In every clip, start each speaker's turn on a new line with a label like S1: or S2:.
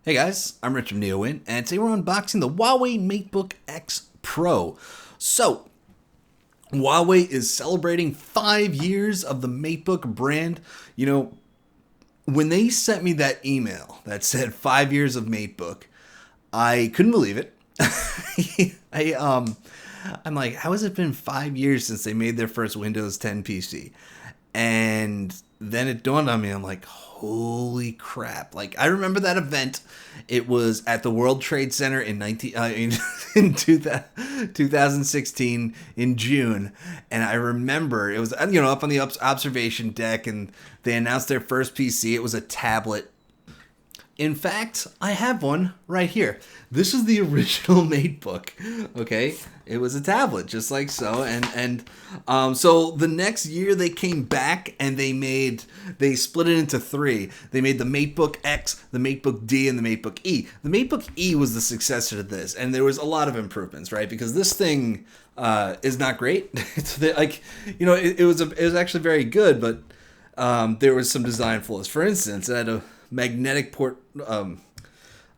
S1: Hey guys, I'm Rich from NeoWin, and today we're unboxing the Huawei MateBook X Pro. So, Huawei is celebrating 5 years of the MateBook brand. When they sent me that email that said 5 years of MateBook, I couldn't believe it. I'm like, how has it been 5 years since they made their first Windows 10 PC? And then it dawned on me, I'm like, holy crap. Like, I remember that event. It was at the World Trade Center in 2016 in June. And I remember it was, up on the observation deck, and they announced their first PC. It was a tablet. In fact, I have one right here. This is the original MateBook. Okay, it was a tablet, just like so. So the next year they came back and they split it into three. They made the MateBook X, the MateBook D, and the MateBook E. The MateBook E was the successor to this, and there was a lot of improvements, right? Because this thing is not great. It was actually very good, but there was some design flaws. For instance, it had a magnetic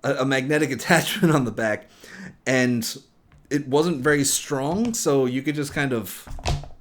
S1: a magnetic attachment on the back, and it wasn't very strong, so you could just kind of,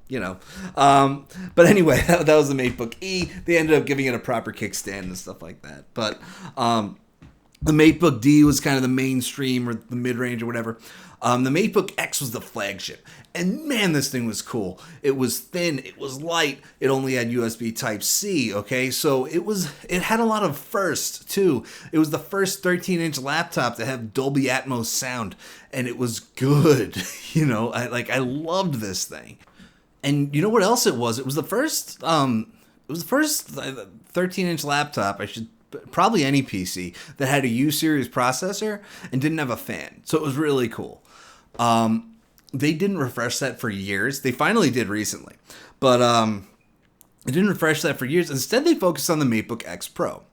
S1: but anyway, that was the MateBook E. They ended up giving it a proper kickstand and stuff like that. But the MateBook D was kind of the mainstream or the mid-range or whatever. The MateBook X was the flagship. And man, this thing was cool. It was thin, it was light, it only had USB Type-C, okay? So it had a lot of firsts, too. It was the first 13-inch laptop to have Dolby Atmos sound, and it was good. I loved this thing. And you know what else it was? It was the first 13-inch laptop, probably any PC, that had a U-series processor and didn't have a fan. So it was really cool. They didn't refresh that for years. They finally did recently. But they didn't refresh that for years. Instead, they focused on the MateBook X Pro.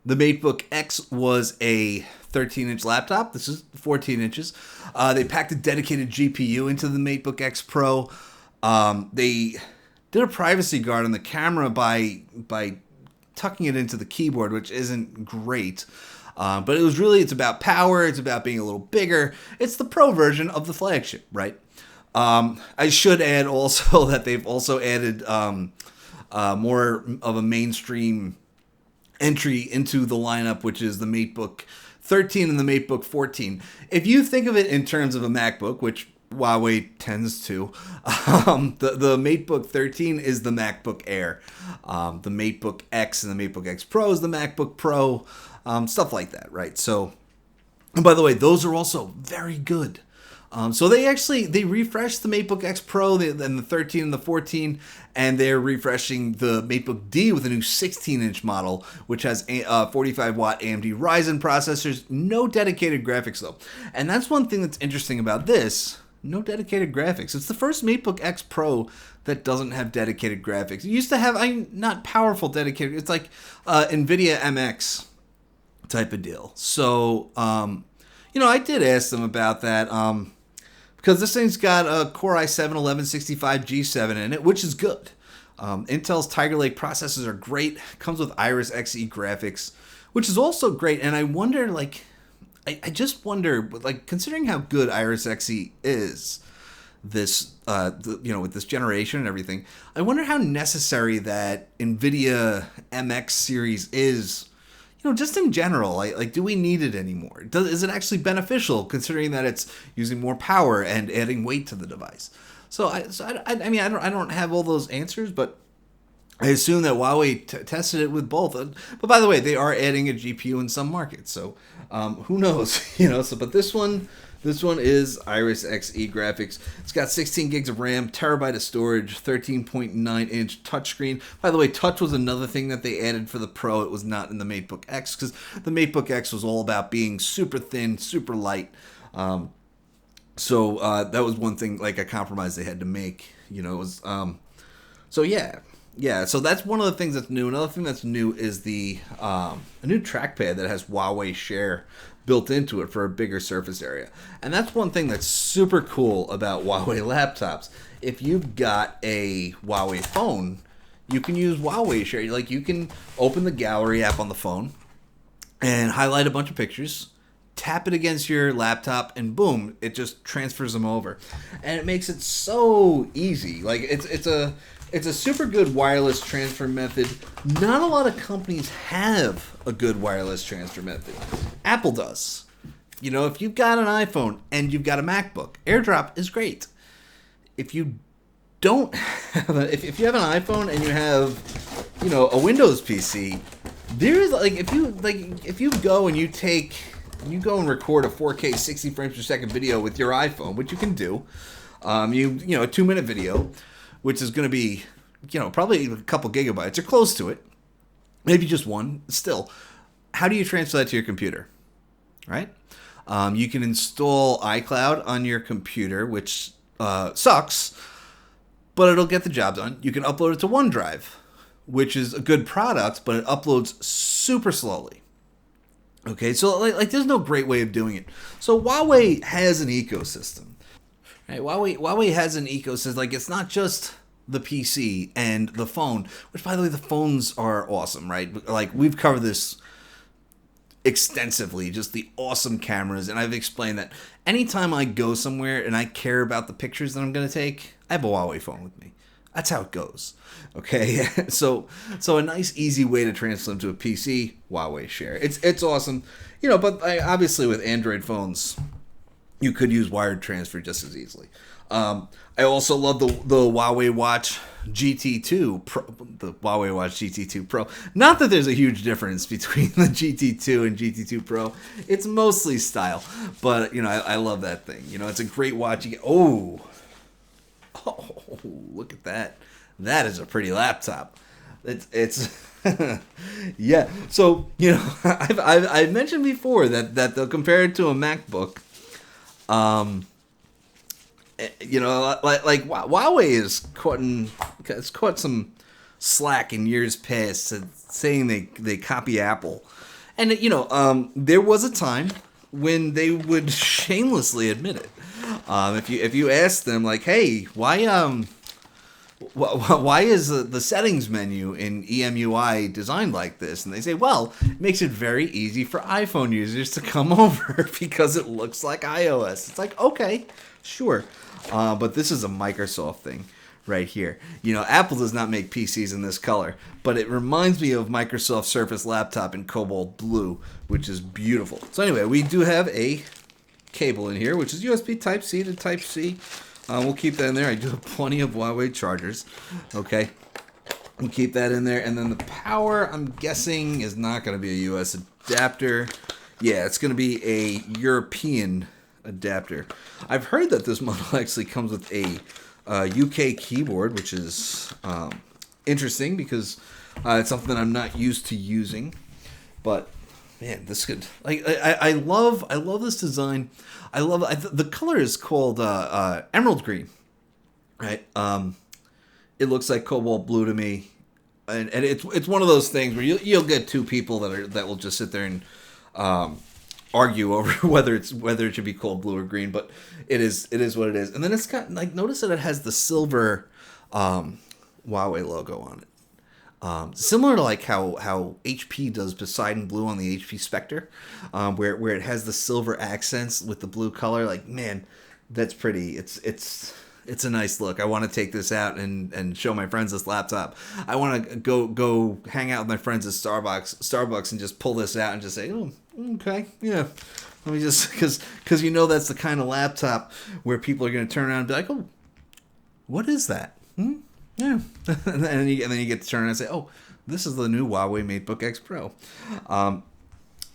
S1: The MateBook X was a 13-inch laptop. This is 14 inches. They packed a dedicated GPU into the MateBook X Pro. They did a privacy guard on the camera by tucking it into the keyboard, which isn't great. But it's about power. It's about being a little bigger. It's the pro version of the flagship, right? I should add also that they've also added more of a mainstream entry into the lineup, which is the MateBook 13 and the MateBook 14. If you think of it in terms of a MacBook, which Huawei tends to, the MateBook 13 is the MacBook Air. The MateBook X and the MateBook X Pro is the MacBook Pro. Stuff like that, right? So, and by the way, those are also very good. So they refreshed the MateBook X Pro and the 13 and the 14, and they're refreshing the MateBook D with a new 16-inch model, which has 45-watt AMD Ryzen processors. No dedicated graphics, though. And that's one thing that's interesting about this. No dedicated graphics. It's the first MateBook X Pro that doesn't have dedicated graphics. It used to have, not powerful dedicated. It's like NVIDIA MX type of deal. So, I did ask them about that because this thing's got a Core i7-1165G7 in it, which is good. Intel's Tiger Lake processors are great. Comes with Iris Xe graphics, which is also great. And I wonder, I just wonder, considering how good Iris Xe is, with this generation and everything, I wonder how necessary that NVIDIA MX series is. Just in general, do we need it anymore? Is it actually beneficial, considering that it's using more power and adding weight to the device? I don't have all those answers, but I assume that Huawei tested it with both. But by the way, they are adding a GPU in some markets, so who knows? But this one is Iris Xe graphics. It's got 16 gigs of RAM, terabyte of storage, 13.9-inch touchscreen. By the way, touch was another thing that they added for the Pro. It was not in the MateBook X, because the MateBook X was all about being super thin, super light. So that was one thing, a compromise they had to make. It was so yeah. Yeah, so that's one of the things that's new. Another thing that's new is a new trackpad that has Huawei Share built into it for a bigger surface area. And that's one thing that's super cool about Huawei laptops. If you've got a Huawei phone, you can use Huawei Share. You can open the Gallery app on the phone, and highlight a bunch of pictures, tap it against your laptop, and boom, it just transfers them over. And it makes it so easy. Like it's a super good wireless transfer method. Not a lot of companies have a good wireless transfer method. Apple does. You know, if you've got an iPhone and you've got a MacBook, AirDrop is great. If you don't have if you have an iPhone and you have, you know, a Windows PC, there's if you go and you go and record a 4K 60 frames per second video with your iPhone, which you can do, you know, a 2-minute video, which is going to be, you know, probably a couple gigabytes or close to it, maybe just one. Still, how do you transfer that to your computer, right? You can install iCloud on your computer, which sucks, but it'll get the job done. You can upload it to OneDrive, which is a good product, but it uploads super slowly. Okay, so like there's no great way of doing it. So Huawei has an ecosystem. Right? Huawei has an ecosystem. Like, it's not just the PC and the phone, which, by the way, the phones are awesome, right? Like, we've covered this extensively, just the awesome cameras, and I've explained that anytime I go somewhere and I care about the pictures that I'm going to take, I have a Huawei phone with me. That's how it goes. Okay, so a nice, easy way to transfer them to a PC, Huawei Share. It's awesome, you know. But obviously with Android phones, you could use wired transfer just as easily. I also love the Huawei Watch GT2 Pro, the Huawei Watch GT2 Pro. Not that there's a huge difference between the GT2 and GT2 Pro. It's mostly style, but you know, I love that thing. You know, it's a great watch. Oh, look at that. That is a pretty laptop. It's yeah. So, you know, I've mentioned before that they'll compare it to a MacBook. You know, like Huawei is caught some slack in years past saying they copy Apple, and you know, there was a time when they would shamelessly admit it. If you ask them, like, hey, why is the settings menu in EMUI designed like this? And they say, well, it makes it very easy for iPhone users to come over because it looks like iOS. It's like, okay, sure. But this is a Microsoft thing right here. You know, Apple does not make PCs in this color, but it reminds me of Microsoft Surface Laptop in cobalt blue, which is beautiful. So anyway, we do have a cable in here, which is USB Type-C to Type-C. We'll keep that in there. I do have plenty of Huawei chargers. Okay. We'll keep that in there. And then the power, I'm guessing, is not going to be a US adapter. Yeah, it's going to be a European adapter. I've heard that this model actually comes with a UK keyboard, which is interesting because it's something that I'm not used to using. But man, this could, like, I love this design. I love the color is called emerald green, right? It looks like cobalt blue to me, and it's one of those things where you'll get two people that will just sit there and argue over whether it should be called blue or green, but it is what it is. And then it's got, like, notice that it has the silver Huawei logo on it. Similar to like how HP does Poseidon Blue on the HP Spectre, where it has the silver accents with the blue color. Like, man, that's pretty. It's a nice look. I want to take this out and show my friends this laptop. I want to go hang out with my friends at Starbucks and just pull this out and just say, oh, okay, yeah. Let me just, because you know that's the kind of laptop where people are going to turn around and be like, oh, what is that? Yeah, and then you get to turn around and say, "Oh, this is the new Huawei MateBook X Pro."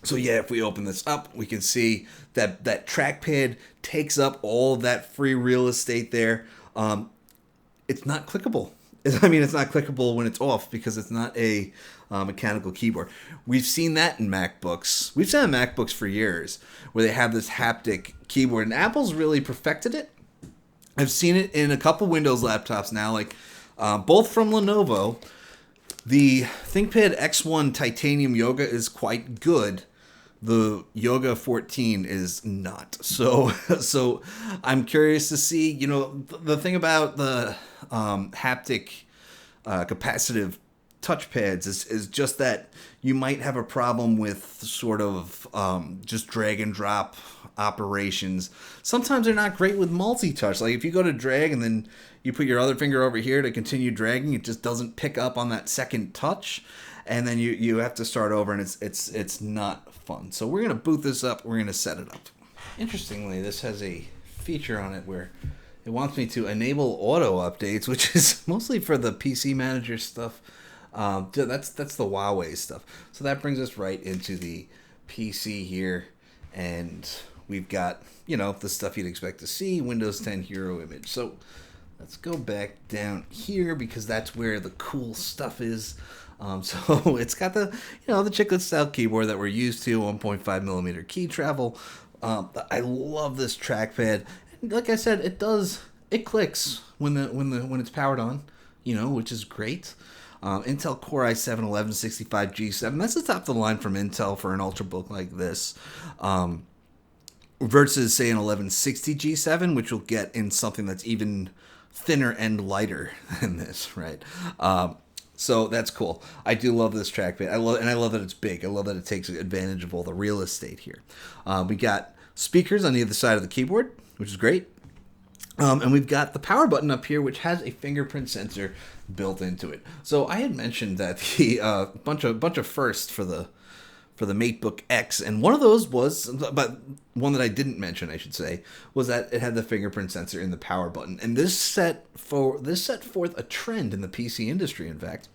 S1: So yeah, if we open this up, we can see that trackpad takes up all of that free real estate there. It's not clickable. I mean, it's not clickable when it's off because it's not a mechanical keyboard. We've seen that in MacBooks. We've seen MacBooks for years where they have this haptic keyboard, and Apple's really perfected it. I've seen it in a couple Windows laptops now, like. Both from Lenovo. The ThinkPad X1 Titanium Yoga is quite good. The Yoga 14 is not. So I'm curious to see, you know, the thing about the haptic capacitive touchpads is just that you might have a problem with sort of just drag and drop operations. Sometimes they're not great with multi-touch. Like if you go to drag and then you put your other finger over here to continue dragging, it just doesn't pick up on that second touch, and then you have to start over, and it's not fun. So we're gonna boot this up. We're gonna set it up. Interestingly, this has a feature on it where it wants me to enable auto updates, which is mostly for the PC Manager stuff. That's the Huawei stuff. So that brings us right into the PC here, and we've got, the stuff you'd expect to see, Windows 10 hero image. So let's go back down here because that's where the cool stuff is. So it's got the chiclet style keyboard that we're used to, 1.5 millimeter key travel. I love this trackpad. Like I said, it clicks when it's powered on, which is great. Intel Core i7 1165 G7. That's the top of the line from Intel for an ultrabook like this. Versus say an 1160 G7, which you'll get in something that's even thinner and lighter than this, right? So that's cool. I do love this trackpad. I love that it's big. I love that it takes advantage of all the real estate here. We got speakers on the other side of the keyboard, which is great. And we've got the power button up here, which has a fingerprint sensor built into it. So I had mentioned that the bunch of firsts for the MateBook X, and one of those was, but one that I didn't mention, I should say, was that it had the fingerprint sensor in the power button. And this set forth a trend in the PC industry, in fact,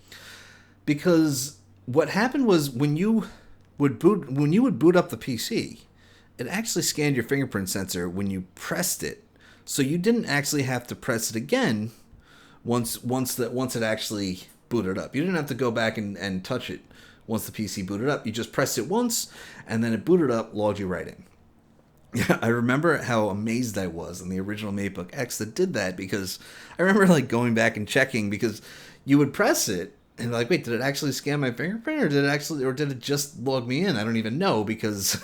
S1: because what happened was when you would boot up the PC, it actually scanned your fingerprint sensor when you pressed it. So you didn't actually have to press it again once it actually booted up. You didn't have to go back and touch it once the PC booted up. You just pressed it once, and then it booted up, logged you right in. Yeah, I remember how amazed I was in the original MateBook X that did that, because I remember going back and checking, because you would press it and wait, did it actually scan my fingerprint, or did it just log me in? I don't even know, because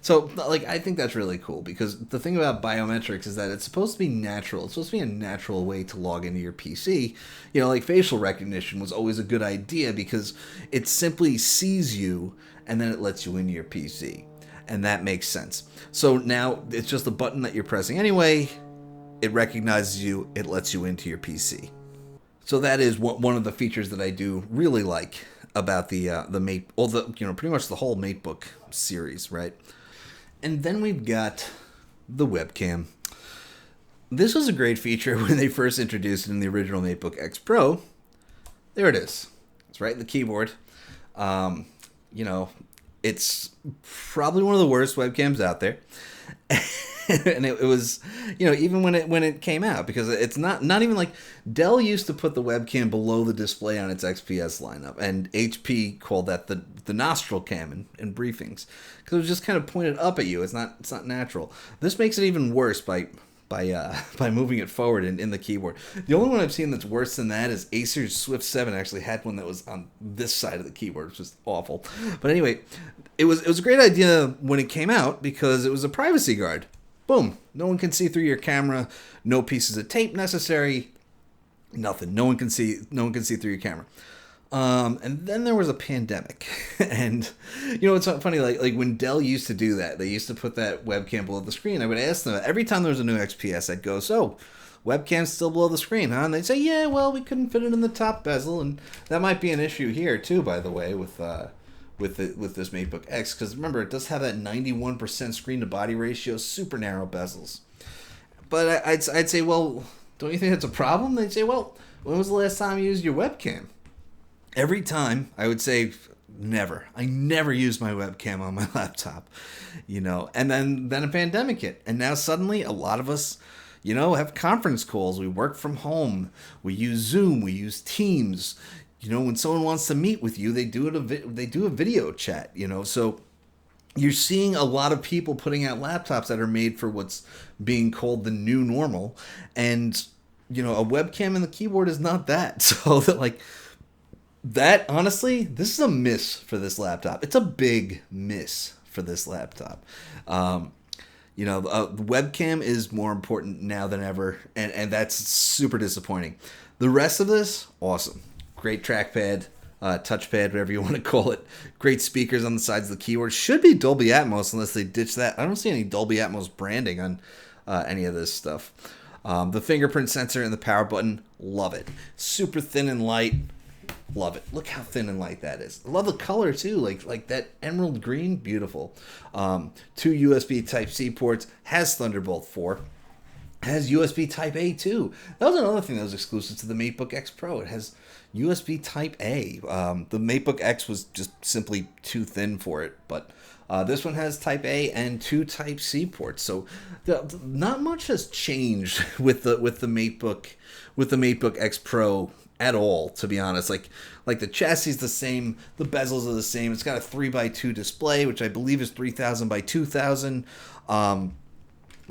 S1: So, I think that's really cool, because the thing about biometrics is that it's supposed to be natural. It's supposed to be a natural way to log into your PC. Facial recognition was always a good idea because it simply sees you and then it lets you into your PC. And that makes sense. So now it's just a button that you're pressing anyway. It recognizes you. It lets you into your PC. So that is one of the features that I do really like about the Mate, pretty much the whole MateBook series, right? And then we've got the webcam. This was a great feature when they first introduced it in the original MateBook X Pro. There it is. It's right in the keyboard. It's probably one of the worst webcams out there. And it was, even when it came out, because it's not even Dell used to put the webcam below the display on its XPS lineup, and HP called that the nostril cam in briefings, because it was just kind of pointed up at you. It's not natural. This makes it even worse by moving it forward in the keyboard. The only one I've seen that's worse than that is Acer's Swift 7 actually had one that was on this side of the keyboard, which was awful. But anyway, it was a great idea when it came out, because it was a privacy guard. Boom. No one can see through your camera. No pieces of tape necessary. Nothing. No one can see through your camera. And then there was a pandemic. And, it's funny, like when Dell used to do that, they used to put that webcam below the screen. I would ask them, every time there was a new XPS, I'd go, so, webcam's still below the screen, huh? And they'd say, yeah, well, we couldn't fit it in the top bezel. And that might be an issue here, too, by the way, with this MateBook X, because remember, it does have that 91% screen to body ratio, super narrow bezels. But I'd say, well, don't you think that's a problem? They'd say, well, when was the last time you used your webcam? Every time, I would say, never. I never use my webcam on my laptop, And then a pandemic hit, and now suddenly a lot of us, have conference calls. We work from home. We use Zoom. We use Teams. When someone wants to meet with you, they do a video chat, So you're seeing a lot of people putting out laptops that are made for what's being called the new normal. And, a webcam and the keyboard is not that. So that, honestly, this is a miss for this laptop. It's a big miss for this laptop. The webcam is more important now than ever. And that's super disappointing. The rest of this, awesome. great trackpad, touchpad, whatever you want to call it. Great speakers on the sides of the keyboard. Should be Dolby Atmos unless they ditch that. I don't see any Dolby Atmos branding on any of this stuff. The fingerprint sensor and the power button, love it. Super thin and light, love it. Look how thin and light that is. I love the color too, like that emerald green, beautiful. 2 USB Type-C ports, has Thunderbolt 4. Has USB Type-A too. That was another thing that was exclusive to the MateBook X Pro. It has USB Type-A. The MateBook X was just simply too thin for it, but this one has Type-A and 2 Type-C ports. So not much has changed with the MateBook X Pro at all, to be honest. Like the chassis is the same, the bezels are the same. It's got a 3x2 display, which I believe is 3000 by 2000.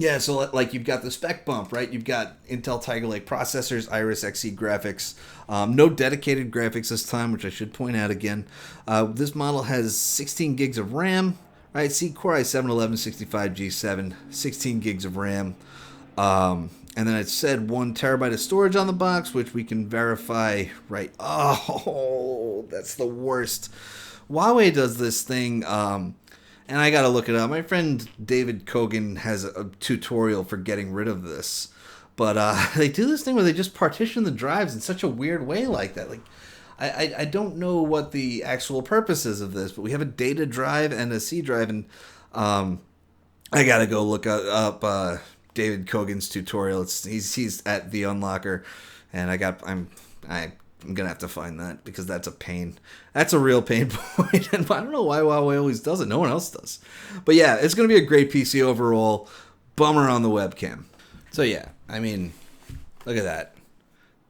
S1: Yeah, so like you've got the spec bump, right? You've got Intel Tiger Lake processors, Iris Xe graphics. No dedicated graphics this time, which I should point out again. This model has 16 gigs of RAM, right? See, Core i7 1165G7, 16 gigs of RAM. And then it said 1 terabyte of storage on the box, which we can verify, right? Oh, that's the worst. Huawei does this thing, and I gotta look it up. My friend David Kogan has a tutorial for getting rid of this. But they do this thing where they just partition the drives in such a weird way like that. Like, I don't know what the actual purpose is of this, but we have a data drive and a C drive, and I gotta go look up David Kogan's tutorial. He's at the Unlocker, and I'm gonna have to find that because that's a pain. That's a real pain point, and I don't know why Huawei always does it. No one else does. But yeah, it's gonna be a great PC overall. Bummer on the webcam. So yeah, I mean, look at that.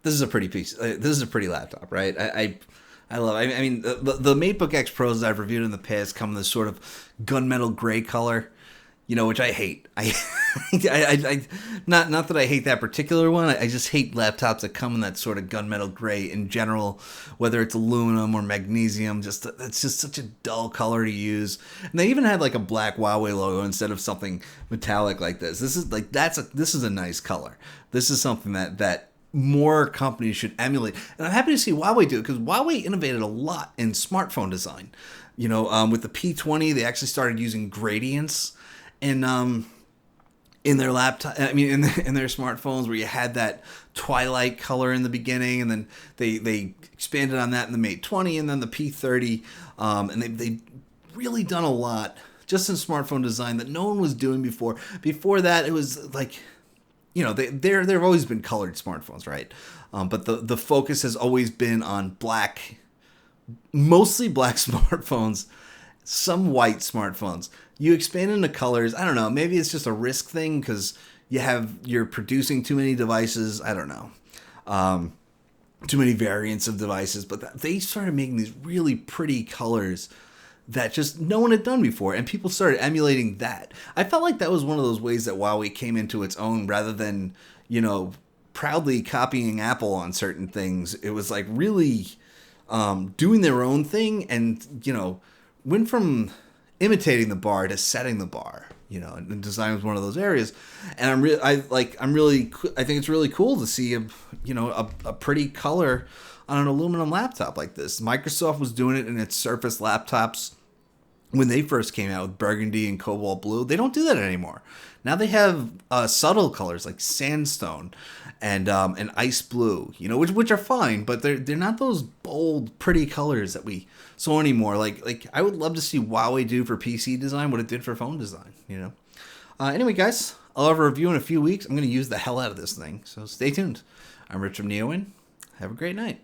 S1: This is a pretty piece. This is a pretty laptop, right? I love. I mean, the MateBook X Pros that I've reviewed in the past come in this sort of gunmetal gray color, which I hate. I not that I hate that particular one. I just hate laptops that come in that sort of gunmetal gray in general, whether it's aluminum or magnesium. It's just such a dull color to use. And they even had like a black Huawei logo instead of something metallic like this. This is a nice color. This is something that more companies should emulate. And I'm happy to see Huawei do it because Huawei innovated a lot in smartphone design. With the P20, they actually started using gradients in their laptop. I mean, in their smartphones, where you had that twilight color in the beginning, and then they expanded on that in the Mate 20 and then the P30. And they really done a lot just in smartphone design that no one was doing before. Before that, it was like, there have always been colored smartphones, right? But the focus has always been on mostly black smartphones, some white smartphones. You expand into colors. I don't know. Maybe it's just a risk thing because you're producing too many devices. I don't know. Too many variants of devices. But they started making these really pretty colors that just no one had done before, and people started emulating that. I felt like that was one of those ways that Huawei came into its own, rather than proudly copying Apple on certain things. It was like really doing their own thing, and went from imitating the bar to setting the bar. And design was one of those areas. And I think it's really cool to see a pretty color on an aluminum laptop like this. Microsoft was doing it in its Surface laptops when they first came out with burgundy and cobalt blue. They don't do that anymore. Now they have subtle colors like sandstone and ice blue, which are fine, but they're not those bold, pretty colors that we saw anymore. Like I would love to see Huawei do for PC design what it did for phone design. Anyway, guys, I'll have a review in a few weeks. I'm going to use the hell out of this thing, so stay tuned. I'm Rich from NeoWin. Have a great night.